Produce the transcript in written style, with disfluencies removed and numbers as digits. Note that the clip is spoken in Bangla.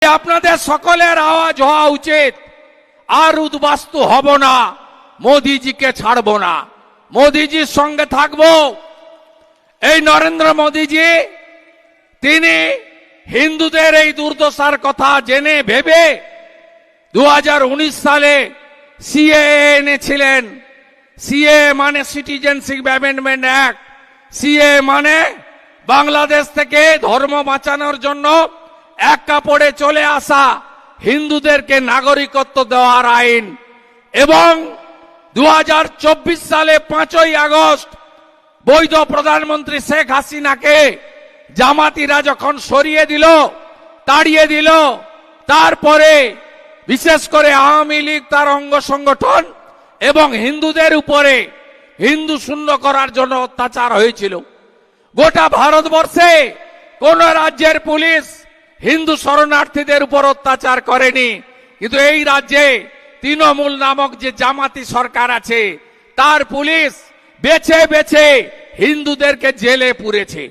আপনাদের সকলের আওয়াজ হওয়া উচিত, আর উদ্বাস্তু হব না, মোদিজিকে ছাড়ব না, মোদিজির সঙ্গে থাকব। এই নরেন্দ্র মোদিজি তিনি হিন্দুদের এই দুর্দশার কথা জেনে ভেবে 2019 সালে সিএএ এনেছিলেন। সিএএ মানে সিটিজেনশিপ অ্যামেন্ডমেন্ট অ্যাক্ট। সিএএ মানে বাংলাদেশ থেকে ধর্ম বাঁচানোর জন্য এক কাপড়ে চলে আসা হিন্দুদেরকে নাগরিকত্ব দেওয়ার আইন। এবং 2024 সালে 5ই আগস্ট বৈধ প্রধানমন্ত্রী শেখ হাসিনাকে জামাতিরা যখন সরিয়ে দিল, তাড়িয়ে দিল, তারপরে বিশেষ করে আওয়ামী লীগ তার অঙ্গ সংগঠন এবং হিন্দুদের উপরে হিন্দু শূন্য করার জন্য অত্যাচার হয়েছিল। গোটা ভারতবর্ষে কোন রাজ্যের পুলিশ হিন্দু শরণার্থীদের উপর অত্যাচার করেনি, কিন্তু এই রাজ্যে তৃণমূল নামক যে জামাতি সরকার আছে তার পুলিশ বেছে বেছে হিন্দুদেরকে জেলে পুরেছে।